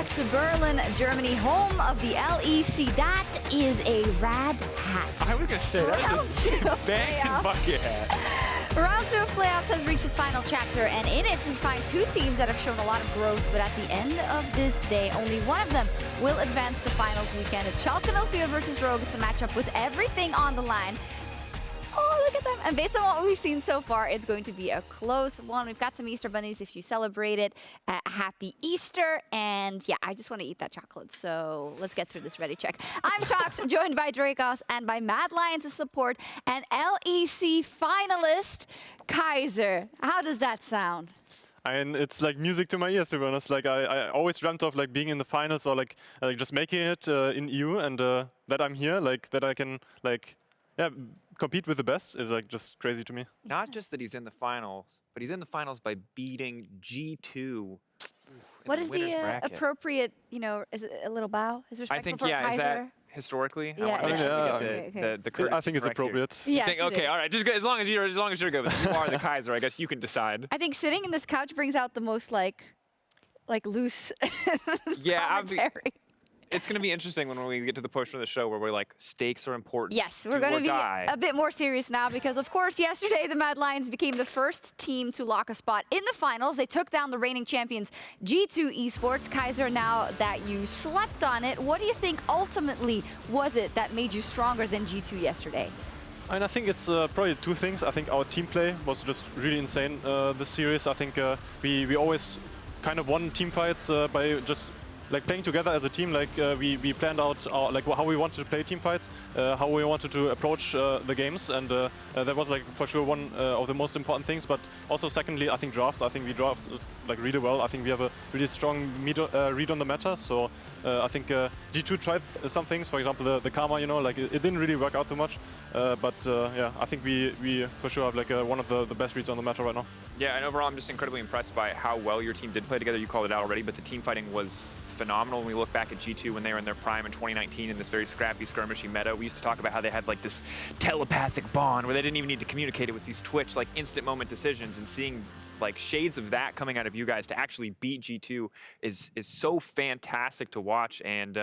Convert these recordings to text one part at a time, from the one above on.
off to Berlin, Germany, home of the LEC. That is a rad hat. I was going to say, that's a bang bucket hat. Round 2 of playoffs has reached its final chapter, and in it we find two teams that have shown a lot of growth, but at the end of this day, only one of them will advance to finals weekend. It's Schalke 04 versus Rogue. It's a matchup with everything on the line. Oh, look at them. And based on what we've seen so far, it's going to be a close one. We've got some Easter bunnies if you celebrate it. Happy Easter. And yeah, I just want to eat that chocolate. So let's get through this ready check. I'm Sjokz, joined by Drakos and by Mad Lions' support and LEC finalist, Kaiser. How does that sound? And it's like music to my ears, to be honest. Like I always dreamt of like being in the finals or like just making it in EU, and that I'm here, like that I can like compete with the best is like just crazy to me. Not just that he's in the finals, but he's in the finals by beating G2. What is the appropriate, is it a little bow? Is I think, for Kaiser? Is that historically? Yeah, I want to make sure we get the courtesy I think it's appropriate. Yes, okay, all right. Just as long as you're good with it. You are the Kaiser. I guess you can decide. I think sitting in this couch brings out the most like loose commentary. It's going to be interesting when we get to the portion of the show where we're like, stakes are important. Yes, we're going to be a bit more serious now because, of course, yesterday the Mad Lions became the first team to lock a spot in the finals. They took down the reigning champions G2 Esports. Kaiser, now that you slept on it, what do you think ultimately was it that made you stronger than G2 yesterday? And I think it's probably two things. I think our team play was just really insane this series. I think we always kind of won team fights by just like playing together as a team. Like we planned out like how we wanted to play team fights, how we wanted to approach the games, and that was like for sure one of the most important things. But also secondly, I think draft. I think we draft like really well. I think we have a really strong read on the meta. So I think G2 tried some things. For example, the Karma. Like it didn't really work out too much. But yeah, I think we for sure have like one of the best reads on the meta right now. Yeah, and overall, I'm just incredibly impressed by how well your team did play together. You called it out already, but the team fighting was phenomenal. When we look back at G2 when they were in their prime in 2019 in this very scrappy, skirmishy meta, we used to talk about how they had like this telepathic bond where they didn't even need to communicate. It was these Twitch like instant moment decisions, and seeing like shades of that coming out of you guys to actually beat G2 is so fantastic to watch. And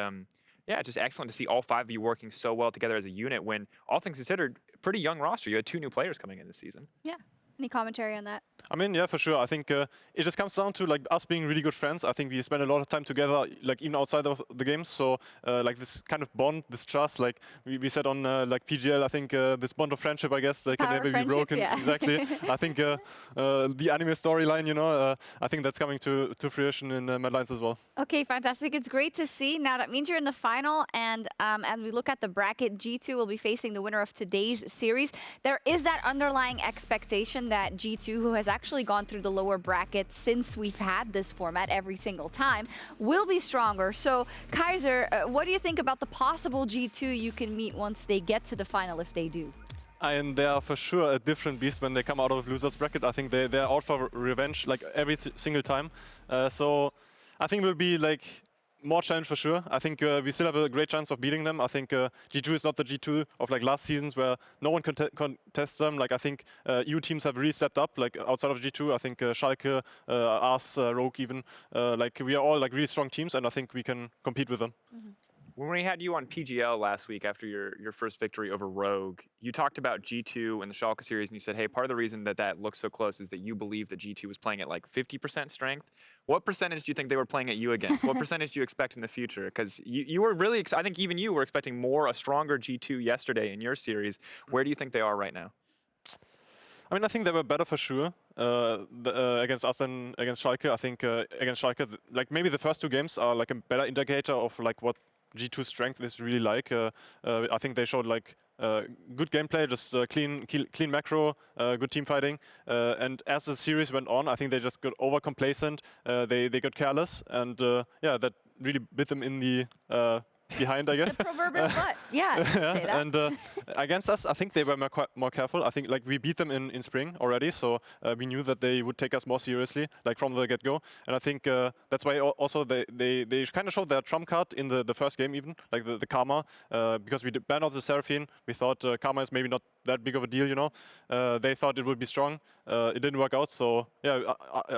yeah, just excellent to see all five of you working so well together as a unit when, all things considered, pretty young roster. You had 2 new players coming in this season. Yeah. Any commentary on that? I mean, yeah, for sure. I think it just comes down to like us being really good friends. I think we spend a lot of time together, like even outside of the games. So like this kind of bond, this trust, like we said on like PGL, I think this bond of friendship, I guess, like can never be broken. Yeah. Exactly. I think the anime storyline, I think that's coming to fruition in Mad Lions as well. Okay, fantastic. It's great to see. Now that means you're in the final, and as we look at the bracket, G2 will be facing the winner of today's series. There is that underlying expectation that G2, who has actually gone through the lower bracket since we've had this format every single time, will be stronger. So, Kaiser, what do you think about the possible G2 you can meet once they get to the final, if they do? And they are for sure a different beast when they come out of losers bracket. I think they're out for revenge like every single time. So I think it will be like more challenge for sure. I think we still have a great chance of beating them. I think G2 is not the G2 of like last seasons where no one contests them. Like I think EU teams have really stepped up. Like outside of G2, I think Schalke, us, Rogue even. Like we are all like really strong teams, and I think we can compete with them. Mm-hmm. When we had you on PGL last week after your first victory over Rogue, you talked about G2 and the Schalke series, and you said, hey, part of the reason that looks so close is that you believe that G2 was playing at like 50% strength. What percentage do you think they were playing at you against? What percentage do you expect in the future? Because you were really, I think even you were expecting a stronger G2 yesterday in your series. Where do you think they are right now? I mean, I think they were better for sure against us than against Schalke. I think against Schalke, like maybe the first 2 games are like a better indicator of like what G2's strength is really like. I think they showed like good gameplay, just clean macro, good team fighting. And as the series went on, I think they just got over complacent. They got careless, and yeah, that really bit them in the behind, I guess. The proverbial butt. Yeah. Say that. And against us, I think they were more careful. I think like we beat them in spring already, so we knew that they would take us more seriously, like from the get-go. And I think that's why also they kind of showed their trump card in the first game even, like the Karma, because we banned out the Seraphine. We thought Karma is maybe not that big of a deal, you know. They thought it would be strong. It didn't work out. So yeah,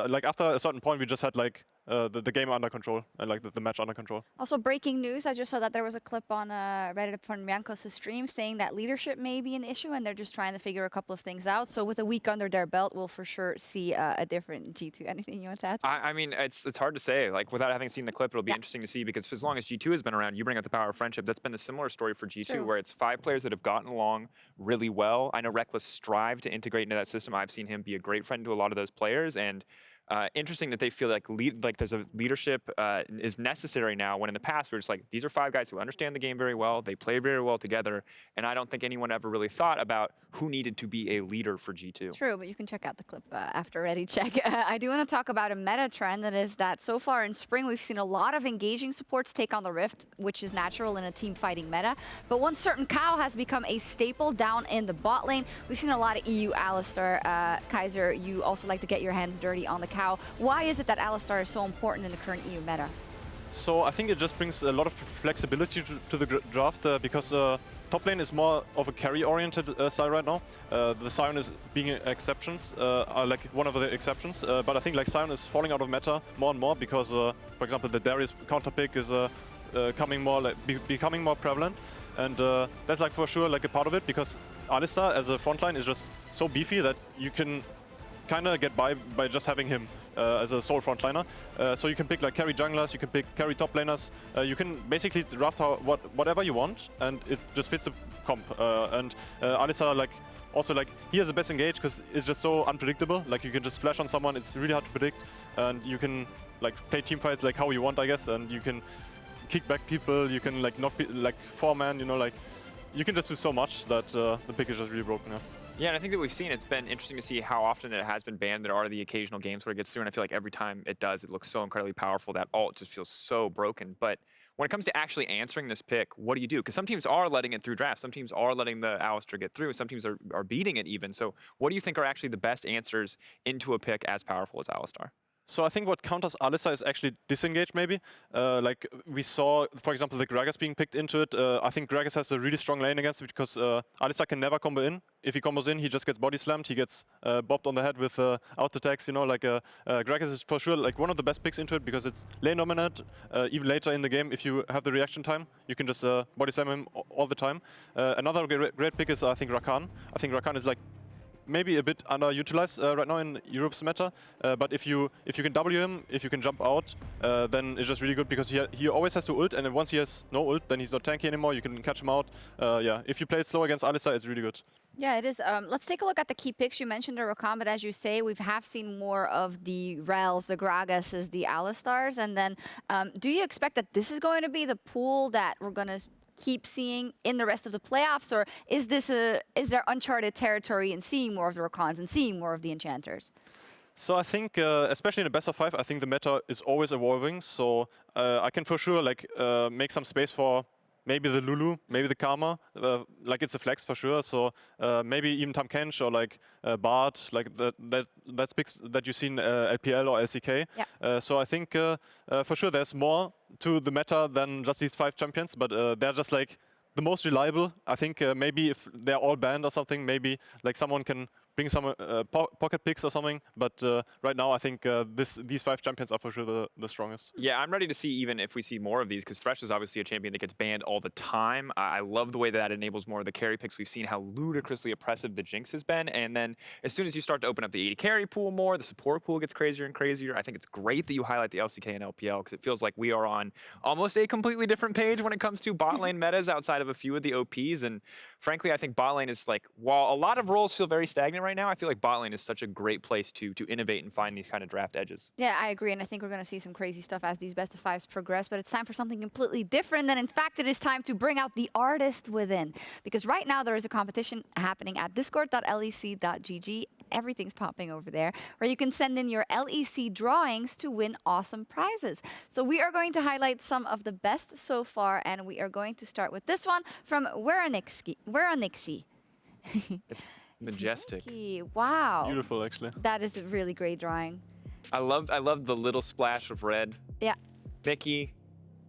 like after a certain point, we just had like the game under control and like the match under control. Also, breaking news, I just saw that there was a clip on Reddit from Jankos' stream saying that leadership may be an issue and they're just trying to figure a couple of things out. So with a week under their belt, we'll for sure see a different G2. Anything you want to add? I mean, it's hard to say. Like, without having seen the clip, it'll be interesting to see, because as long as G2 has been around, you bring up the power of friendship. That's been a similar story for G2, where it's 5 players that have gotten along really well. I know Reckless strived to integrate into that system. I've seen him be a great friend to a lot of those players, and interesting that they feel like there's a leadership is necessary now, when in the past we were just like, these are 5 guys who understand the game very well, they play very well together, and I don't think anyone ever really thought about who needed to be a leader for G2. True, but you can check out the clip after Ready Check. I do want to talk about a meta trend, that is that so far in spring we've seen a lot of engaging supports take on the Rift, which is natural in a team fighting meta, but one certain cow has become a staple down in the bot lane. We've seen a lot of EU Alistar. Kaiser, you also like to get your hands dirty on the cow. Why is it that Alistar is so important in the current EU meta? So I think it just brings a lot of flexibility to the draft, because top lane is more of a carry-oriented side right now. The Sion is being exceptions, are like one of the exceptions, but I think like Sion is falling out of meta more and more because, for example, the Darius counter pick is becoming more prevalent, and that's like for sure like a part of it, because Alistar as a frontline is just so beefy that you can kind of get by just having him as a sole frontliner. So you can pick like carry junglers, you can pick carry top laners, you can basically draft whatever you want, and it just fits the comp. And Alistar, like, also like, he has the best engage because it's just so unpredictable. Like, you can just flash on someone, it's really hard to predict, and you can like play team fights like how you want, I guess, and you can kick back people, you can like not be like 4-man, you know, like you can just do so much that the pick is just really broken. Yeah. Yeah, and I think that we've seen, it's been interesting to see how often it has been banned. There are the occasional games where it gets through, and I feel like every time it does, it looks so incredibly powerful. That ult just feels so broken. But when it comes to actually answering this pick, what do you do? Because some teams are letting it through drafts. Some teams are letting the Alistar get through. Some teams are beating it even. So what do you think are actually the best answers into a pick as powerful as Alistar? So I think what counters Alistar is actually disengage, maybe. Like we saw, for example, the Gragas being picked into it. I think Gragas has a really strong lane against it because Alistar can never combo in. If he combos in, he just gets body slammed. He gets bopped on the head with out attacks. You know, like Gragas is for sure like one of the best picks into it because it's lane dominant. Even later in the game, if you have the reaction time, you can just body slam him all the time. Another great pick is I think Rakan. I think Rakan is like maybe a bit underutilized right now in Europe's meta, but if you can W him, if you can jump out, then it's just really good because he always has to ult, and then once he has no ult, then he's not tanky anymore. You can catch him out. Yeah, if you play it slow against Alistar, it's really good. Yeah, it is. Let's take a look at the key picks. You mentioned the Rakan, but as you say, we have seen more of the Rels, the Gragases, the Alistars, and then do you expect that this is going to be the pool that we're going to keep seeing in the rest of the playoffs, or is there uncharted territory in seeing more of the Rakans and seeing more of the Enchanters? So I think, especially in the best of 5, I think the meta is always evolving. So I can for sure like make some space for maybe the Lulu, maybe the Karma. Like it's a flex for sure. So maybe even Tahm Kench or like Bard, like that's picks that you see in LPL or LCK. Yeah. So I think for sure there's more to the meta than just these 5 champions, but they're just like the most reliable. I think maybe if they're all banned or something, maybe like someone can bring some pocket picks or something. But right now, I think these 5 champions are for sure the strongest. Yeah, I'm ready to see even if we see more of these, because Thresh is obviously a champion that gets banned all the time. I love the way that enables more of the carry picks. We've seen how ludicrously oppressive the Jinx has been. And then as soon as you start to open up the 80 carry pool more, the support pool gets crazier and crazier. I think it's great that you highlight the LCK and LPL, because it feels like we are on almost a completely different page when it comes to bot lane metas outside of a few of the OPs. And frankly, I think bot lane is like, while a lot of roles feel very stagnant right now, I feel like bot lane is such a great place to innovate and find these kind of draft edges. Yeah, I agree, and I think we're going to see some crazy stuff as these best of 5s progress, but it's time for something completely different. And in fact, it is time to bring out the artist within, because right now there is a competition happening at discord.lec.gg. Everything's popping over there, where you can send in your LEC drawings to win awesome prizes. So we are going to highlight some of the best so far, and we are going to start with this one from Weranixi. It's majestic. Wow. Beautiful, actually. That is a really great drawing. I love the little splash of red. Yeah. Mickey,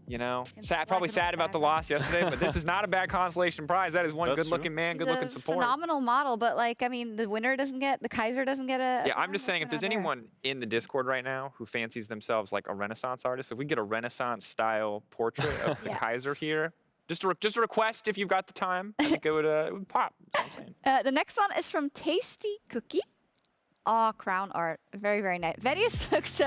You know, It's probably like sad about the loss yesterday, but this is not a bad consolation prize. That is one good-looking man, good-looking support. Phenomenal model, but like, I mean, the Kaiser doesn't get a. Yeah, I'm just saying, if there's anyone in the Discord right now who fancies themselves like a Renaissance artist, if we get a Renaissance-style portrait of the Kaiser here, just a request if you've got the time, I think it would pop. That's what I'm saying. The next one is from Tasty Cookie. Oh, crown art. Very, very nice. Vedius looks,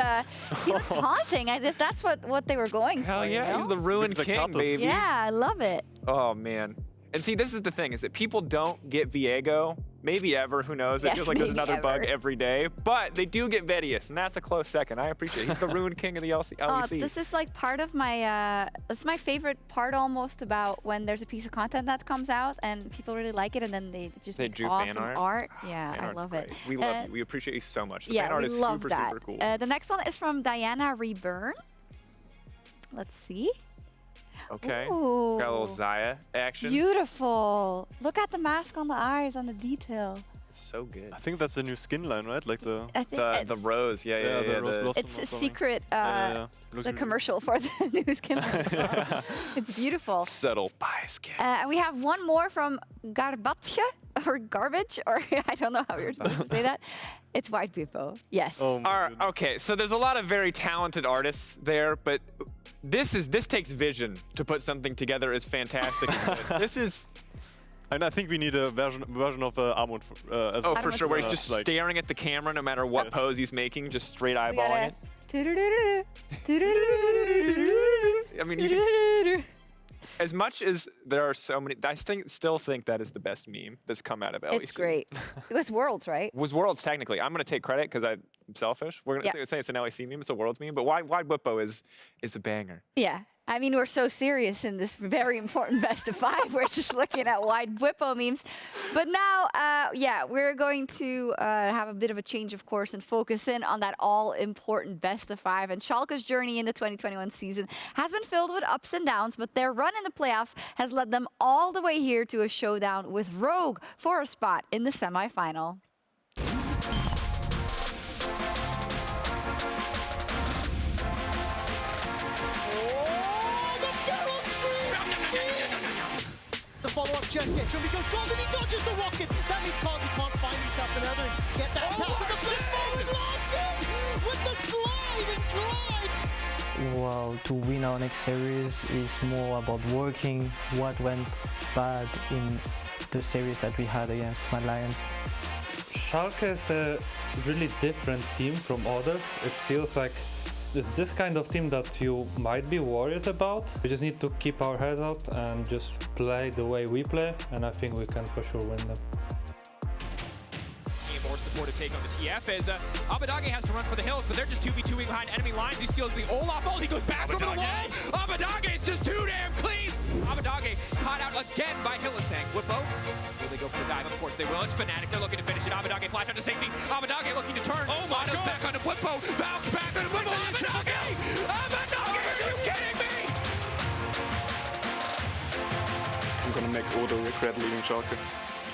he looks haunting. I guess that's what they were going Hell for. yeah, you know? he's the ruined king, baby. Yeah, I love it. Oh, man. And see, this is the thing, is that people don't get Viego, maybe ever, who knows? It feels like there's another bug every day. But they do get Vedius, and that's a close second. I appreciate it. He's the ruined king of the LEC. Oh, this is like part of my, it's my favorite part almost about when there's a piece of content that comes out and people really like it and then they just make awesome fan art. Yeah, fan I love great. it. We love you. We appreciate you so much. The yeah, fan art we is love super, that. super cool. The next one is from Diana Reburn. Let's see. Okay. Ooh. Got a little Zaya action. Beautiful. Look at the mask on the eyes and the detail. It's so good. I think that's a new skin line, right? Like the I think the rose, yeah. the rose blossom it's or a something. secret Looks the really commercial for the new skin line. It's beautiful. Subtle bias skin. And we have one more from Garbatje, or Garbage, or I don't know how you're supposed to say that. It's White People. Yes. Oh my goodness. Okay, so there's a lot of very talented artists there, but this takes vision to put something together as fantastic as this. This is. And I think we need a version of Armut as well. Oh, for sure, where he's just staring at the camera no matter what pose he's making, just straight eyeballing it. I mean, as much as there are so many, I still think that is the best meme that's come out of LEC. It's great. It was Worlds, right? It was Worlds, technically. I'm going to take credit because I'm selfish. We're going to say it's an LEC meme. It's a Worlds meme. But Wide Whippo is a banger. Yeah. I mean, we're so serious in this very important best of 5. We're just looking at Wide Whippo memes. But now, yeah, we're going to have a bit of a change of course and focus in on that all-important best of 5. And Schalke's journey in the 2021 season has been filled with ups and downs, but their run in the playoffs has led them all the way here to a showdown with Rogue for a spot in the semifinal. The follow-up just hit. Jumby goes gold and he dodges the rocket. That means Carlton can't find himself another and get that pass on the flip forward. Larson with the slide and glide. Well, to win our next series is more about working what went bad in the series that we had against Mad Lions. Schalke is a really different team from others. It feels like it's this kind of team that you might be worried about. We just need to keep our heads up and just play the way we play, and I think we can for sure win them. More supportive take on the TF as Abadage has to run for the hills, but they're just 2v2ing behind enemy lines. He steals the Olaf ult, he goes back over the wall. Abadage is just too damn clean. Abadage caught out again by Hillisang. Whippo, will they go for the dive? Of course they will. It's Fnatic, they're looking to finish it. Abadage flash out to safety. Abadage looking to turn. Oh my god. Back on the Whippo. Valk back on the Whippo. Abadage! Abadage, are you kidding me? I'm gonna make Odo regret leaving Schalke.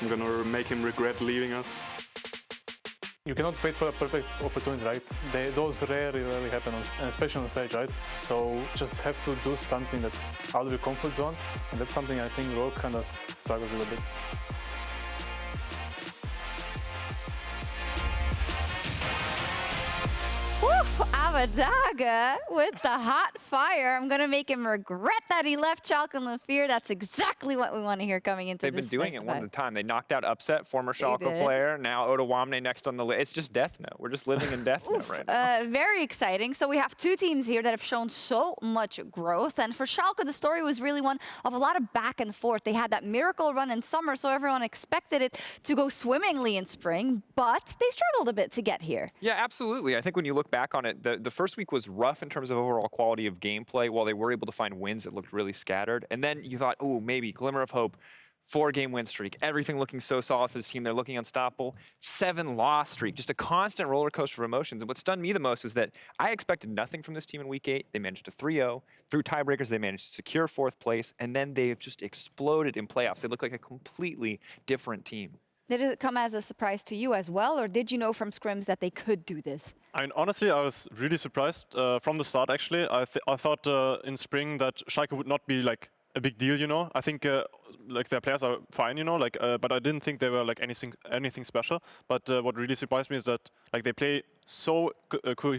I'm gonna make him regret leaving us. You cannot wait for a perfect opportunity, right? Those rarely happen, especially on stage, right? So just have to do something that's out of your comfort zone, and that's something I think Rogue kind of struggles with a bit. Woof, Abadaga with the hot fire. I'm going to make him regret that he left Schalke and LeFear. That's exactly what we want to hear coming into They've this. been doing it one at a time. They knocked out Upset, former Schalke did. player. Now Odoamne next on the list. It's just Death Note. We're just living in Death Note right now. Very exciting. So we have 2 teams here that have shown so much growth. And for Schalke, the story was really one of a lot of back and forth. They had that miracle run in summer, so everyone expected it to go swimmingly in spring, but they struggled a bit to get here. Yeah, absolutely. I think when you look back on it, the first week was rough in terms of overall quality of gameplay. While they were able to find wins, it looked really scattered. And then you thought, oh, maybe glimmer of hope. 4-game win streak. Everything looking so solid for this team. They're looking unstoppable. 7-loss streak. Just a constant roller coaster of emotions. And what stunned me the most was that I expected nothing from this team in week 8. They managed to 3-0. Through tiebreakers, they managed to secure 4th place. And then they've just exploded in playoffs. They look like a completely different team. Did it come as a surprise to you as well, or did you know from scrims that they could do this? I mean, honestly, I was really surprised from the start. Actually, I thought in spring that Schalke would not be like a big deal. You know, I think like their players are fine. You know, like but I didn't think they were like anything special. But what really surprised me is that like they play so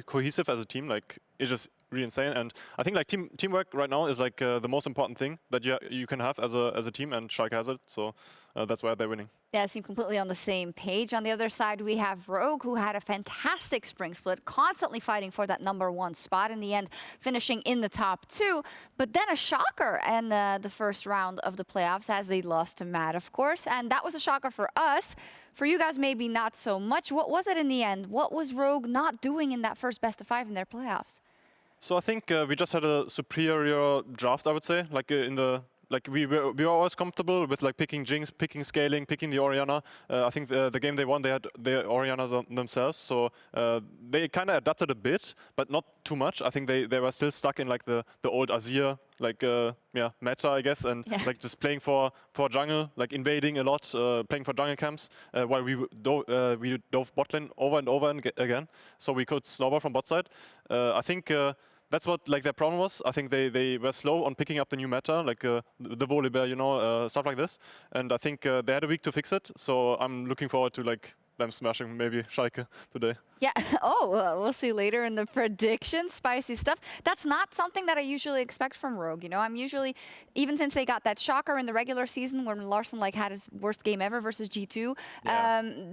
cohesive as a team. Like it's just really insane. And I think like teamwork right now is like the most important thing that you can have as a team, and Schalke has it. So that's why they're winning. Yeah, seem completely on the same page. On the other side, we have Rogue, who had a fantastic spring split, constantly fighting for that #1 spot. In the end, finishing in the top 2. But then a shocker in the first round of the playoffs, as they lost to Mad, of course. And that was a shocker for us. For you guys, maybe not so much. What was it in the end? What was Rogue not doing in that first best-of-5 in their playoffs? So I think we just had a superior draft, I would say. Like we were always comfortable with like picking Jinx, picking Scaling, picking the Orianna. I think the game they won, they had the Oriannas themselves, so they kind of adapted a bit, but not too much. I think they were still stuck in like the old Azir like meta, I guess, and like just playing for jungle, like invading a lot, playing for jungle camps, while we dove bot lane over and over again, so we could snowball from bot side. I think. That's what like their problem was. I think they were slow on picking up the new meta, like the Volibear, you know, stuff like this. And I think they had a week to fix it. So I'm looking forward to like them smashing maybe Schalke today. Yeah. Oh, we'll see later in the predictions. Spicy stuff. That's not something that I usually expect from Rogue. You know, I'm usually, even since they got that shocker in the regular season when Larson like had his worst game ever versus G2,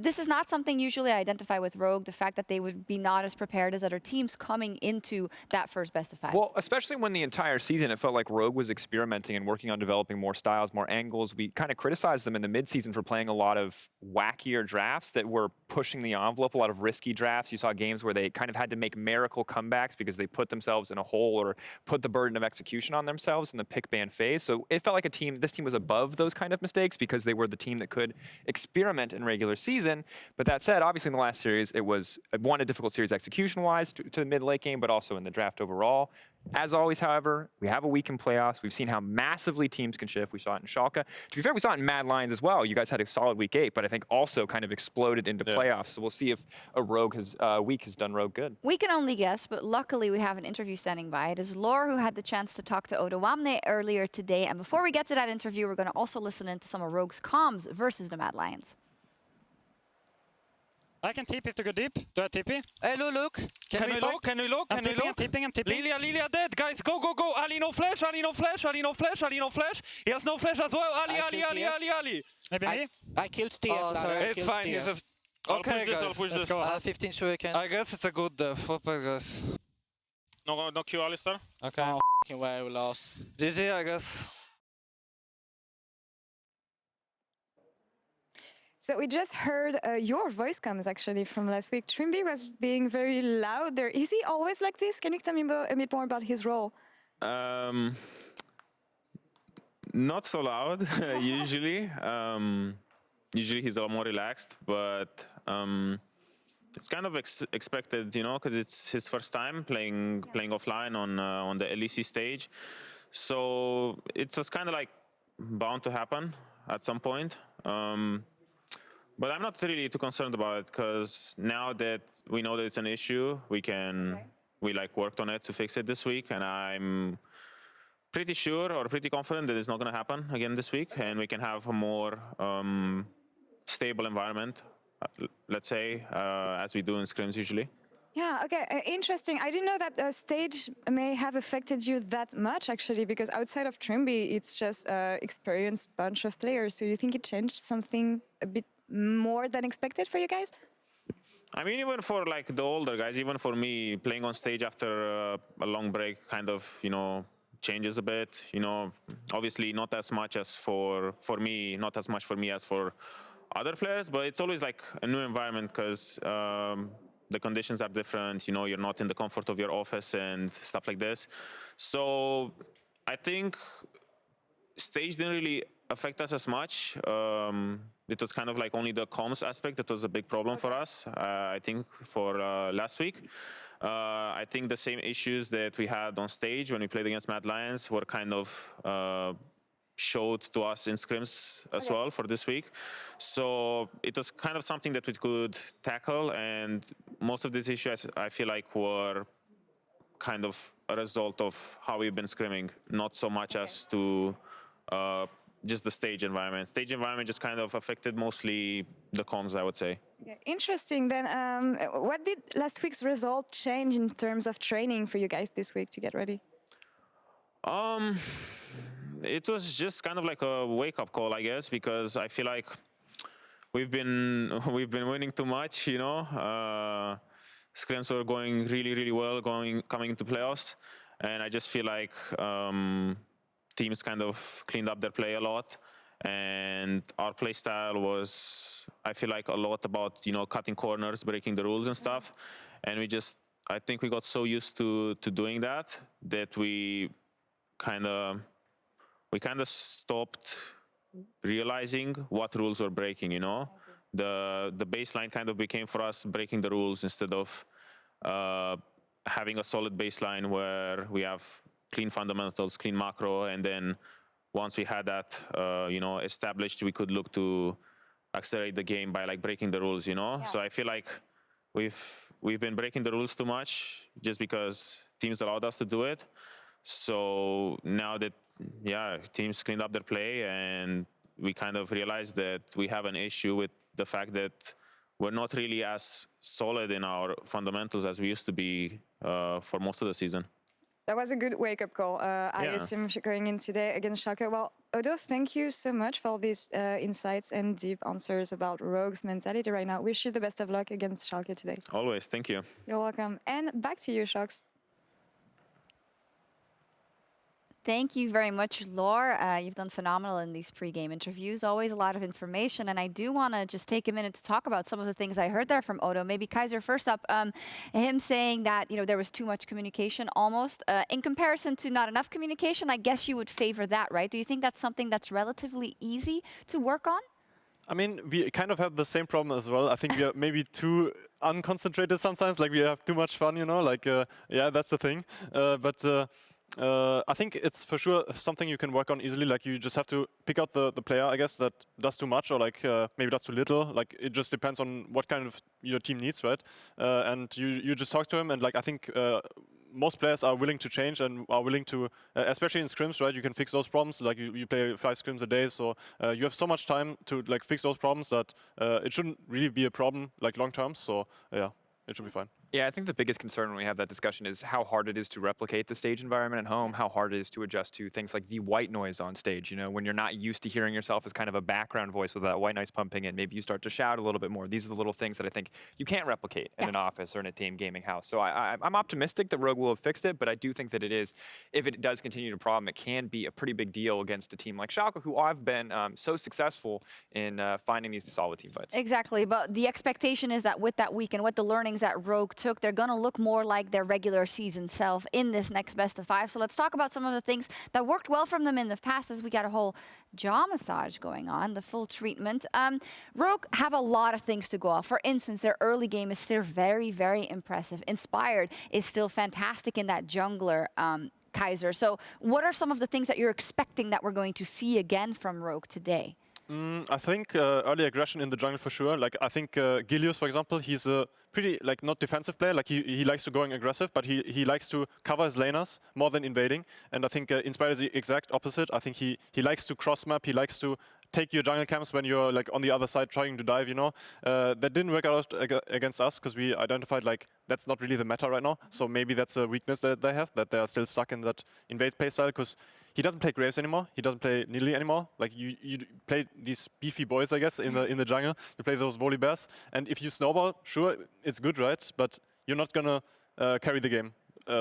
this is not something usually I identify with Rogue. The fact that they would be not as prepared as other teams coming into that first best-of-5. Well, especially when the entire season it felt like Rogue was experimenting and working on developing more styles, more angles. We kind of criticized them in the mid-season for playing a lot of wackier drafts that were pushing the envelope, a lot of risky drafts. You saw games where they kind of had to make miracle comebacks because they put themselves in a hole or put the burden of execution on themselves in the pick ban phase. So it felt like this team was above those kind of mistakes because they were the team that could experiment in regular season. But that said, obviously in the last series, it was a difficult series execution-wise to the mid-late game, but also in the draft overall. As always, however, we have a week in playoffs. We've seen how massively teams can shift. We saw it in Schalke. To be fair, we saw it in Mad Lions as well. You guys had a solid week 8, but I think also kind of exploded into playoffs. So we'll see if a week has done Rogue good. We can only guess, but luckily we have an interview standing by. It is Laure who had the chance to talk to Odoamne earlier today. And before we get to that interview, we're going to also listen into some of Rogue's comms versus the Mad Lions. I can TP if to go deep. Do I TP? Hey, look. Can we look? I'm TPing. Lilia dead, guys. Go. Ali no flash. He has no flash as well. Ali. Maybe me? I killed TS. It's fine. He's a... Okay, I'll push this. 15 shuriken. I guess it's a good flop, I guess. No Q Alistar. Okay. Oh, way we lost. GG, I guess. So we just heard your voice comms actually from last week. Trimby was being very loud there. Is he always like this? Can you tell me a bit more about his role? Not so loud usually. Usually he's a lot more relaxed, but it's kind of expected, you know, because it's his first time playing offline on the LEC stage. So it was kind of like bound to happen at some point. But I'm not really too concerned about it because now that we know that it's an issue, we like worked on it to fix it this week, and I'm pretty sure or pretty confident that it's not going to happen again this week, and we can have a more stable environment, let's say, as we do in scrims usually. Yeah, okay, interesting. I didn't know that the stage may have affected you that much, actually, because outside of Trimby, it's just an experienced bunch of players. So you think it changed something a bit more than expected for you guys? I mean, even for like the older guys, even for me, playing on stage after a long break kind of, you know, changes a bit. You know, obviously not as much as for me, not as much for me as for other players, but it's always like a new environment because the conditions are different. You know, you're not in the comfort of your office and stuff like this. So I think stage didn't really affect us as much. It was kind of like only the comms aspect that was a big problem for us, I think, for last week. I think the same issues that we had on stage when we played against Mad Lions were kind of showed to us in scrims as well for this week. So it was kind of something that we could tackle, and most of these issues I feel like were kind of a result of how we've been scrimming, not so much as to just the stage environment. Stage environment just kind of affected mostly the comms, I would say. Okay. Interesting. Then, what did last week's result change in terms of training for you guys this week to get ready? It was just kind of like a wake-up call, I guess, because I feel like we've been winning too much, you know. Scrims were going really well, coming into playoffs, and I just feel like teams kind of cleaned up their play a lot, and our play style was, I feel like, a lot about, you know, cutting corners, breaking the rules and stuff, and I think we got so used to doing that we kind of stopped realizing what rules were breaking, you know. The baseline kind of became for us breaking the rules instead of having a solid baseline where we have clean fundamentals, clean macro, and then once we had that, you know, established, we could look to accelerate the game by like breaking the rules, you know. So I feel like we've been breaking the rules too much just because teams allowed us to do it. So now that teams cleaned up their play, and we kind of realized that we have an issue with the fact that we're not really as solid in our fundamentals as we used to be for most of the season. That was a good wake-up call, I assume, going in today against Schalke. Well, Odo, thank you so much for all these insights and deep answers about Rogue's mentality right now. Wish you the best of luck against Schalke today. Always, thank you. You're welcome. And back to you, Sjokz. Thank you very much, Laure. You've done phenomenal in these pre-game interviews. Always a lot of information. And I do want to just take a minute to talk about some of the things I heard there from Odo. Maybe Kaiser first up. Him saying that, you know, there was too much communication almost. In comparison to not enough communication, I guess you would favor that, right? Do you think that's something that's relatively easy to work on? I mean, we kind of have the same problem as well. I think we are maybe too unconcentrated sometimes. Like, we have too much fun, you know? Like, yeah, that's the thing. I think it's for sure something you can work on easily. Like, you just have to pick out the player, I guess, that does too much or like maybe does too little. Like, it just depends on what kind of your team needs, right? And you just talk to him, and like I think most players are willing to change and are willing to, especially in scrims, right? You can fix those problems. Like, you play 5 scrims a day, so you have so much time to like fix those problems that it shouldn't really be a problem like long term. So yeah, it should be fine. Yeah, I think the biggest concern when we have that discussion is how hard it is to replicate the stage environment at home, how hard it is to adjust to things like the white noise on stage. You know, when you're not used to hearing yourself as kind of a background voice with that white noise pumping in, maybe you start to shout a little bit more. These are the little things that I think you can't replicate in an office or in a team gaming house. So I'm optimistic that Rogue will have fixed it, but I do think that it is, if it does continue to problem, it can be a pretty big deal against a team like Schalke, who have been so successful in finding these solid team fights. Exactly, but the expectation is that with that week and with the learnings that Rogue took, they're going to look more like their regular season self in this next best of 5. So let's talk about some of the things that worked well from them in the past, as we got a whole jaw massage going on, the full treatment. Rogue have a lot of things to go off. For instance, their early game is still very, very impressive. Inspired is still fantastic in that jungler, Kaiser. So what are some of the things that you're expecting that we're going to see again from Rogue today? I think early aggression in the jungle for sure. Like, I think Gilius, for example, he's a pretty like not defensive player. Like, he likes to going aggressive, but he likes to cover his laners more than invading. And I think Inspired is the exact opposite. I think he likes to cross map. He likes to take your jungle camps when you're like on the other side trying to dive, you know. That didn't work out against us because we identified like that's not really the meta right now. So maybe that's a weakness that they have, that they are still stuck in that invade play style, because he doesn't play Graves anymore. He doesn't play Nidalee anymore. Like, you play these beefy boys, I guess, in the jungle. You play those volley bears, and if you snowball, sure, it's good, right? But you're not gonna carry the game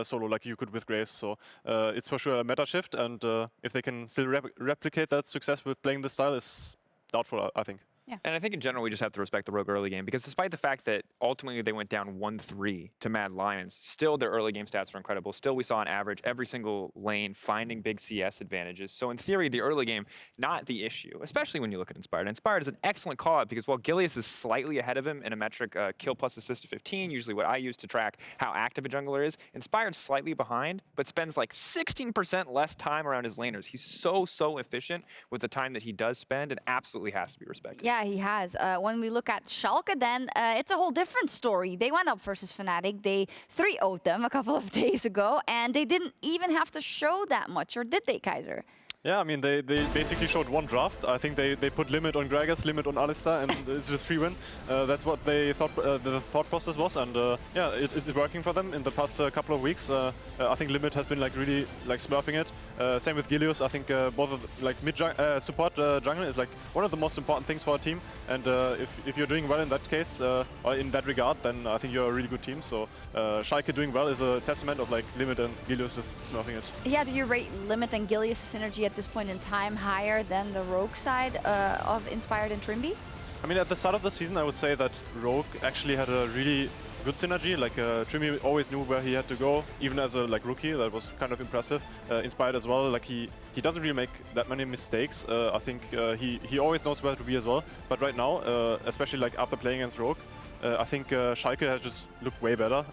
solo like you could with Graves. So it's for sure a meta shift, and if they can still replicate that success with playing this style is doubtful, I think. Yeah. And I think in general, we just have to respect the Rogue early game because despite the fact that ultimately they went down 1-3 to Mad Lions, still their early game stats were incredible. Still, we saw on average every single lane finding big CS advantages. So in theory, the early game, not the issue, especially when you look at Inspired. Inspired is an excellent call out because while Gilius is slightly ahead of him in a metric kill plus assist to 15, usually what I use to track how active a jungler is, Inspired's slightly behind, but spends like 16% less time around his laners. He's so efficient with the time that he does spend and absolutely has to be respected. Yeah, he has. When we look at Schalke, then it's a whole different story. They went up versus Fnatic. They 3-0'd them a couple of days ago, and they didn't even have to show that much, or did they, Kaiser? Yeah, I mean, they basically showed one draft. I think they put limit on Gragas, limit on Alistar, and it's just free win. That's what they thought the thought process was, and yeah, it's working for them in the past couple of weeks. I think limit has been like really like smurfing it. Same with Gilius. I think both of the, like mid support jungle is like one of the most important things for a team. And if you're doing well in that case or in that regard, then I think you're a really good team. So Schalke doing well is a testament of like limit and Gilius just smurfing it. Yeah, do you rate limit and Gilius' synergy at this point in time higher than the Rogue side of Inspired and Trimby? I mean, at the start of the season, I would say that Rogue actually had a really good synergy. Like Trimby always knew where he had to go, even as a like rookie. That was kind of impressive. Inspired as well. Like he doesn't really make that many mistakes. I think he always knows where to be as well. But right now, especially like after playing against Rogue, I think Schalke has just looked way better.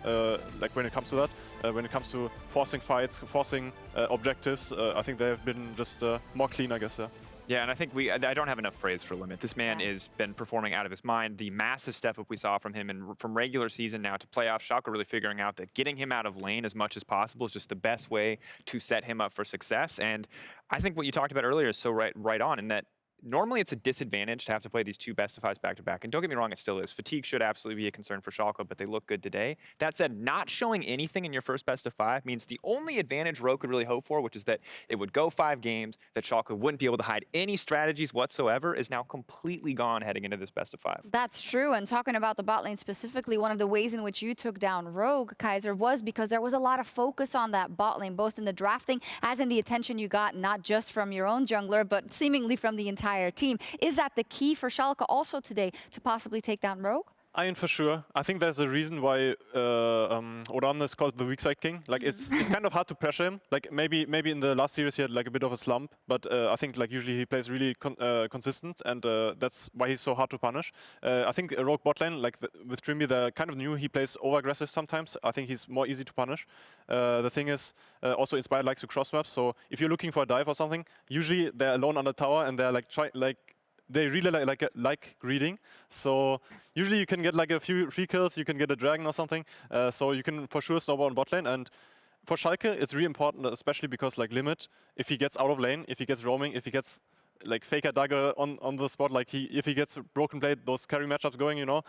Like when it comes to that, when it comes to forcing fights, forcing objectives, I think they have been just more clean, I guess. Yeah, and I think I don't have enough praise for Limit. This man has been performing out of his mind. The massive step up we saw from him from regular season now to playoffs, Schalke really figuring out that getting him out of lane as much as possible is just the best way to set him up for success. And I think what you talked about earlier is so right on in that normally it's a disadvantage to have to play these two best-of-fives back-to-back. And don't get me wrong, it still is. Fatigue should absolutely be a concern for Schalke, but they look good today. That said, not showing anything in your first best-of-5 means the only advantage Rogue could really hope for, which is that it would go 5 games, that Schalke wouldn't be able to hide any strategies whatsoever, is now completely gone heading into this best-of-5. That's true. And talking about the bot lane specifically, one of the ways in which you took down Rogue, Kaiser, was because there was a lot of focus on that bot lane, both in the drafting as in the attention you got, not just from your own jungler, but seemingly from the entire team. Is that the key for Schalke also today to possibly take down Rogue? I mean, for sure. I think there's a reason why Odoamne is called the weak side king. Like it's kind of hard to pressure him. Like maybe in the last series he had like a bit of a slump, but I think like usually he plays really consistent, and that's why he's so hard to punish. I think Rogue bot lane, like with Trimby, they're kind of new. He plays over aggressive sometimes. I think he's more easy to punish. The thing is, also Inspired likes to cross map. So if you're looking for a dive or something, usually they're alone on the tower and they're like they really like greeting, so usually you can get like a few free kills, you can get a dragon or something, so you can for sure snowball on bot lane. And for Schalke, it's really important, especially because like Limit, if he gets out of lane, if he gets roaming, if he gets like Faker Dagger on the spot, like if he gets Broken Blade, those carry matchups going, you know,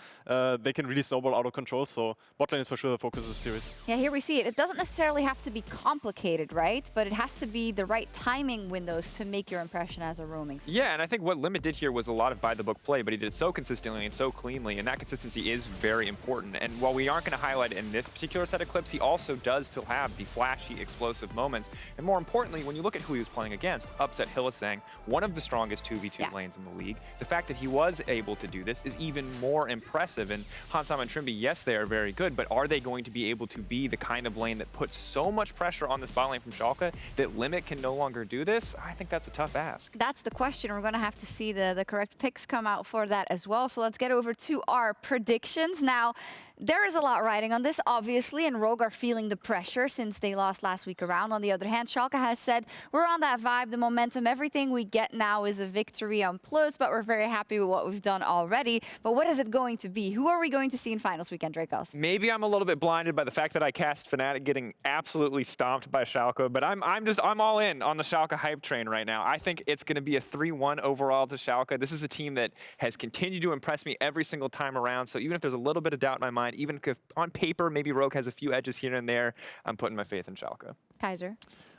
they can really snowball out of control. So bot lane is for sure the focus of the series. Yeah, here we see it. It doesn't necessarily have to be complicated, right? But it has to be the right timing windows to make your impression as a roaming support. Yeah, and I think what Limit did here was a lot of by-the-book play, but he did it so consistently and so cleanly, and that consistency is very important. And while we aren't going to highlight it in this particular set of clips, he also does still have the flashy, explosive moments. And more importantly, when you look at who he was playing against, Upset Hylissang, one of the strongest 2v2 lanes in the league. The fact that he was able to do this is even more impressive. And Hansam and Trimby, yes, they are very good, but are they going to be able to be the kind of lane that puts so much pressure on this bot lane from Schalke that Limit can no longer do this? I think that's a tough ask. That's the question. We're going to have to see the correct picks come out for that as well. So let's get over to our predictions. Now, there is a lot riding on this, obviously, and Rogue are feeling the pressure since they lost last week around. On the other hand, Schalke has said, we're on that vibe, the momentum, everything we get now is a victory on plus, but we're very happy with what we've done already. But what is it going to be? Who are we going to see in finals weekend, Drakos? Maybe I'm a little bit blinded by the fact that I cast Fnatic getting absolutely stomped by Schalke, but I'm all in on the Schalke hype train right now. I think it's going to be a 3-1 overall to Schalke. This is a team that has continued to impress me every single time around, so even if there's a little bit of doubt in my mind, even if on paper maybe Rogue has a few edges here and there, I'm putting my faith in Schalke. Kaiser?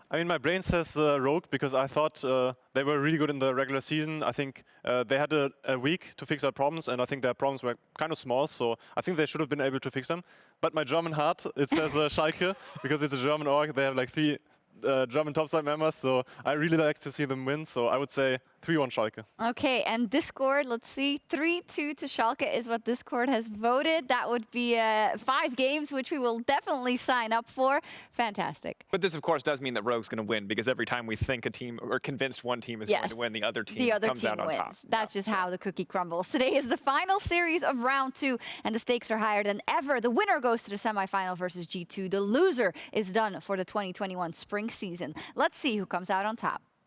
I mean, my brain says Rogue because I thought they were really good in the regular season. I think they had a week to fix their problems, and I think their problems were kind of small, so I think they should have been able to fix them. But my German heart, it says Schalke, because it's a German org. They have like 3 German topside members, so I really like to see them win. So I would say 3-1 Schalke. Okay, and Discord, let's see, 3-2 to Schalke is what Discord has voted. That would be 5 games, which we will definitely sign up for. Fantastic. But this, of course, does mean that Rogue's going to win, because every time we think a team, or convinced one team is going to win, the other team comes out on top. That's just how the cookie crumbles. Today is the final series of round 2, and the stakes are higher than ever. The winner goes to the semifinal versus G2. The loser is done for the 2021 spring season. Let's see who comes out on top.